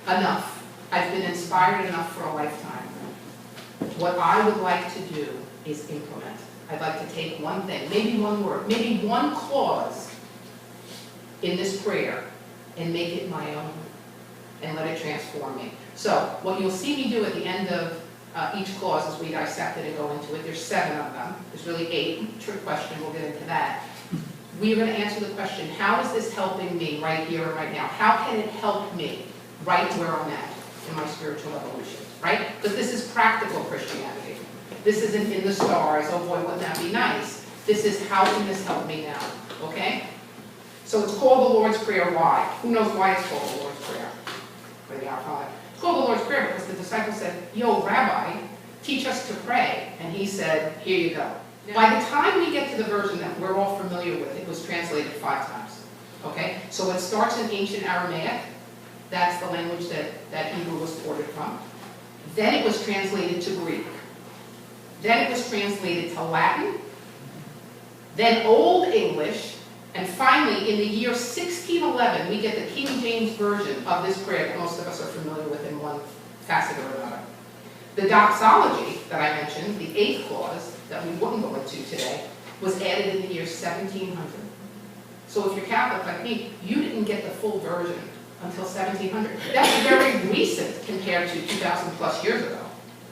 enough. I've been inspired enough for a lifetime. What I would like to do is implement. I'd like to take one thing, maybe one word, maybe one clause in this prayer and make it my own and let it transform me. So what you'll see me do at the end of each clause as we dissect it and go into it, there's 7 of them. There's really 8. Trick question, we'll get into that. We are going to answer the question, how is this helping me right here and right now? How can it help me right where I'm at in my spiritual evolution, right? Because this is practical Christianity. This isn't in the stars, oh boy, wouldn't that be nice? This is, how can this help me now, okay? So it's called the Lord's Prayer. Why? Who knows why it's called the Lord's Prayer? For the Our Father. It's called the Lord's Prayer because the disciples said, yo, Rabbi, teach us to pray. And he said, here you go. Yeah. By the time we get to the version that we're all familiar with, it was translated 5 times. Okay? So it starts in ancient Aramaic. That's the language that Hebrew was ported from. Then it was translated to Greek. Then it was translated to Latin. Then Old English. And finally, in the year 1611, we get the King James Version of this prayer that most of us are familiar with in one facet or another. The doxology that I mentioned, the 8th clause that we wouldn't go into today, was added in the year 1700. So if you're Catholic like me, you didn't get the full version until 1700. That's very recent compared to 2,000 plus years ago,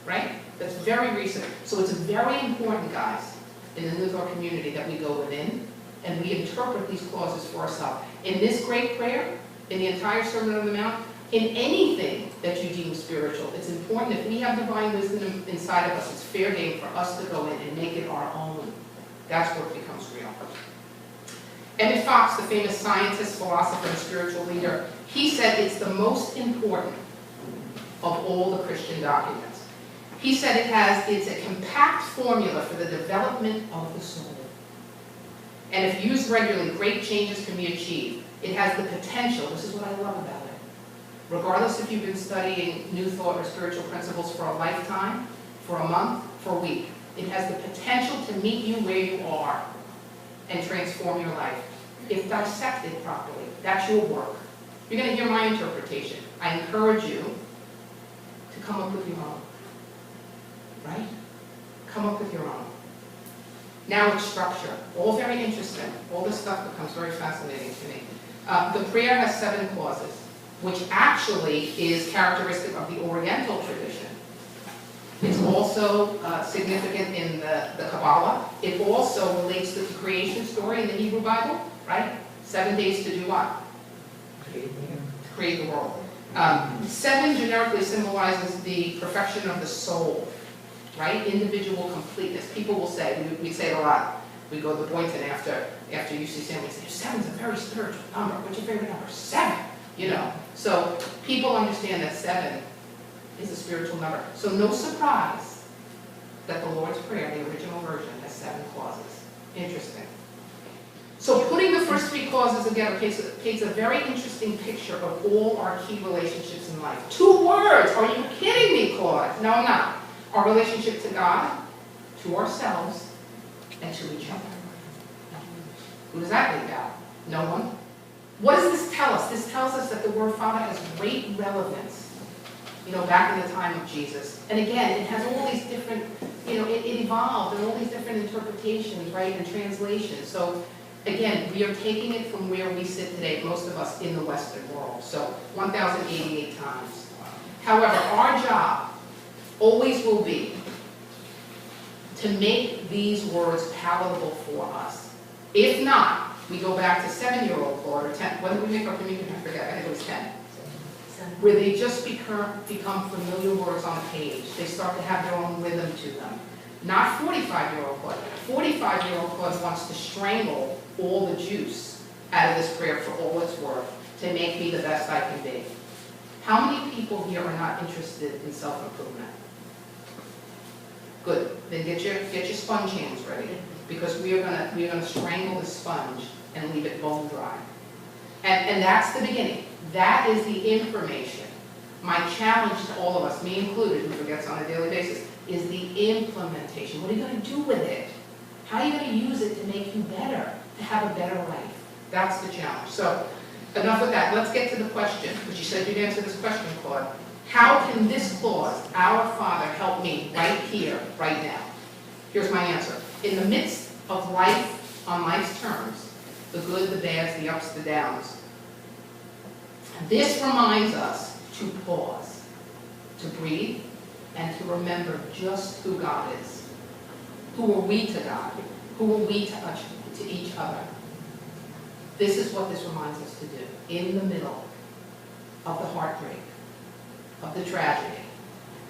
right? That's very recent. So it's very important, guys, in the New Thought community that we go within and we interpret these clauses for ourselves. In this great prayer, in the entire Sermon on the Mount, in anything that you deem spiritual, it's important if we have divine wisdom inside of us, it's fair game for us to go in and make it our own. That's where it becomes real. Emmett Fox, the famous scientist, philosopher, and spiritual leader, he said it's the most important of all the Christian documents. He said it's a compact formula for the development of the soul. And if used regularly, great changes can be achieved. It has the potential, this is what I love about it. Regardless if you've been studying New Thought or spiritual principles for a lifetime, for a month, for a week, it has the potential to meet you where you are and transform your life. If dissected properly, that's your work. You're going to hear my interpretation. I encourage you to come up with your own. Right? Come up with your own. Now it's structure. All very interesting. All this stuff becomes very fascinating to me. The prayer has 7 clauses, which actually is characteristic of the Oriental tradition. It's also significant in the Kabbalah. It also relates to the creation story in the Hebrew Bible, right? 7 days to do what? Create the world. 7 generically symbolizes the perfection of the soul, right? Individual completeness. People will say, we say it a lot. We go to Boynton after UC San, we say, 7's a very spiritual number. What's your favorite number? 7, you know. So people understand that 7 is a spiritual number. So no surprise that the Lord's Prayer, the original version, has 7 clauses. Interesting. So putting the first 3 clauses together paints a very interesting picture of all our key relationships in life. 2 words! Are you kidding me, Claude? No, I'm not. Our relationship to God, to ourselves, and to each other. Who does that leave out? No one. What does this tell us? This tells us that the word Father has great relevance, you know, back in the time of Jesus. And again, it has all these different, you know, it evolved and all these different interpretations, right, and translations. So again, we are taking it from where we sit today, most of us in the Western world. So 1,088 times. However, our job always will be to make these words palatable for us. If not, we go back to 7-year-old Claude, or 10. When did we make our communion? I forget. I think it was 10. Where they just become familiar words on a page. They start to have their own rhythm to them. Not 45-year-old Claude. 45-year-old Claude wants to strangle all the juice out of this prayer for all it's worth to make me the best I can be. How many people here are not interested in self-improvement? Good. Then get your sponge hands ready, because we are gonna strangle the sponge and leave it bone dry. And that's the beginning. That is the information. My challenge to all of us, me included, who forgets on a daily basis, is the implementation. What are you going to do with it? How are you going to use it to make you better, to have a better life? That's the challenge. So enough with that. Let's get to the question, because you said you'd answer this question, Claude. How can this clause, our Father, help me right here, right now? Here's my answer. In the midst of life, on life's terms, the good, the bad, the ups, the downs, this reminds us to pause, to breathe, and to remember just who God is. Who are we to God? Who are we to each other? This is what this reminds us to do. In the middle of the heartbreak, of the tragedy,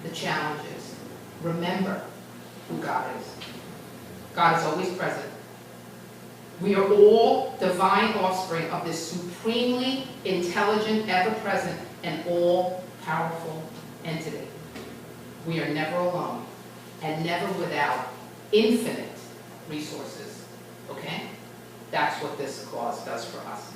the challenges, remember who God is. God is always present. We are all divine offspring of this supremely intelligent, ever-present, and all-powerful entity. We are never alone, and never without infinite resources, okay? That's what this clause does for us.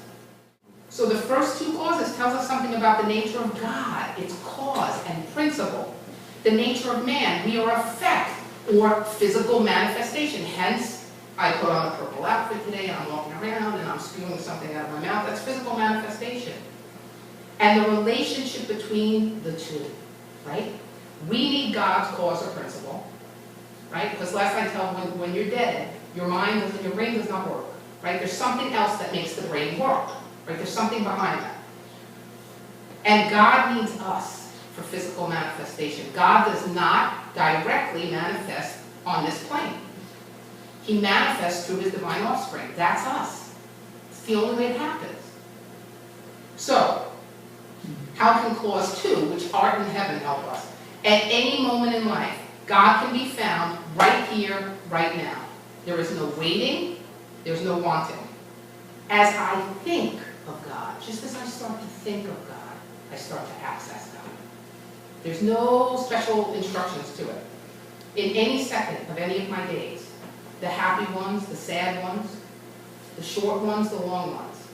So the first two clauses tells us something about the nature of God, its cause and principle. The nature of man, we are effect or physical manifestation. Hence, I put on a purple outfit today and I'm walking around and I'm spewing something out of my mouth. That's physical manifestation. And the relationship between the two, right? We need God's cause or principle, right? Because last I tell when you're dead, your brain does not work, right? There's something else that makes the brain work, right? There's something behind that. And God needs us for physical manifestation. God does not directly manifest on this plane. He manifests through his divine offspring. That's us. It's the only way it happens. So, how can clause 2, which art in heaven, help us? At any moment in life, God can be found right here, right now. There is no waiting, there's no wanting. As I think of God, just as I start to think of God, I start to access God. There's no special instructions to it. In any second of any of my days, the happy ones, the sad ones, the short ones, the long ones,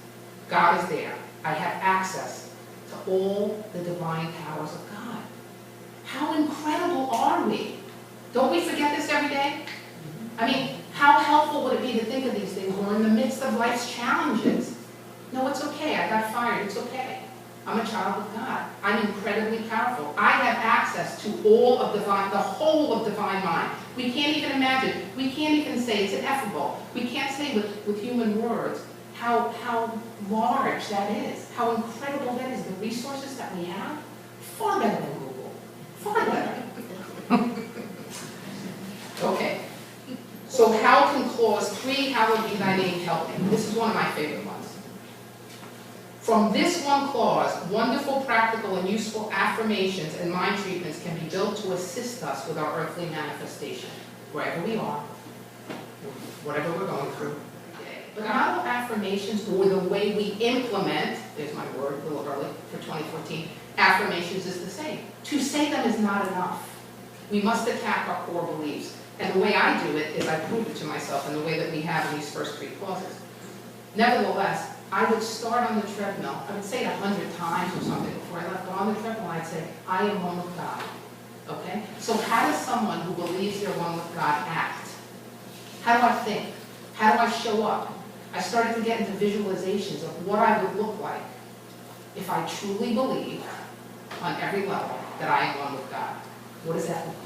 God is there. I have access to all the divine powers of God. How incredible are we? Don't we forget this every day? I mean, how helpful would it be to think of these things when we're in the midst of life's challenges? No, it's okay. I got fired. It's okay. I'm a child of God. I'm incredibly powerful. I have access to all of divine, the whole of divine mind. We can't even imagine. We can't even say it's ineffable. We can't say with human words how large that is, how incredible that is. The resources that we have, far better than Google. Far better. Okay. So how can clause 3, hallowed be thy name, help me? This is one of my favorite ones. From this one clause, wonderful, practical, and useful affirmations and mind treatments can be built to assist us with our earthly manifestation, wherever we are, whatever we're going through. But not all affirmations or the way we implement, there's my word, a little early for 2014, affirmations is the same. To say them is not enough. We must attack our core beliefs. And the way I do it is I prove it to myself in the way that we have in these first 3 clauses. Nevertheless, I would start on the treadmill. I would say it 100 times or something before I left, but on the treadmill I'd say, I am one with God. Okay? So how does someone who believes they're one with God act? How do I think? How do I show up? I started to get into visualizations of what I would look like if I truly believe on every level that I am one with God. What does that look like?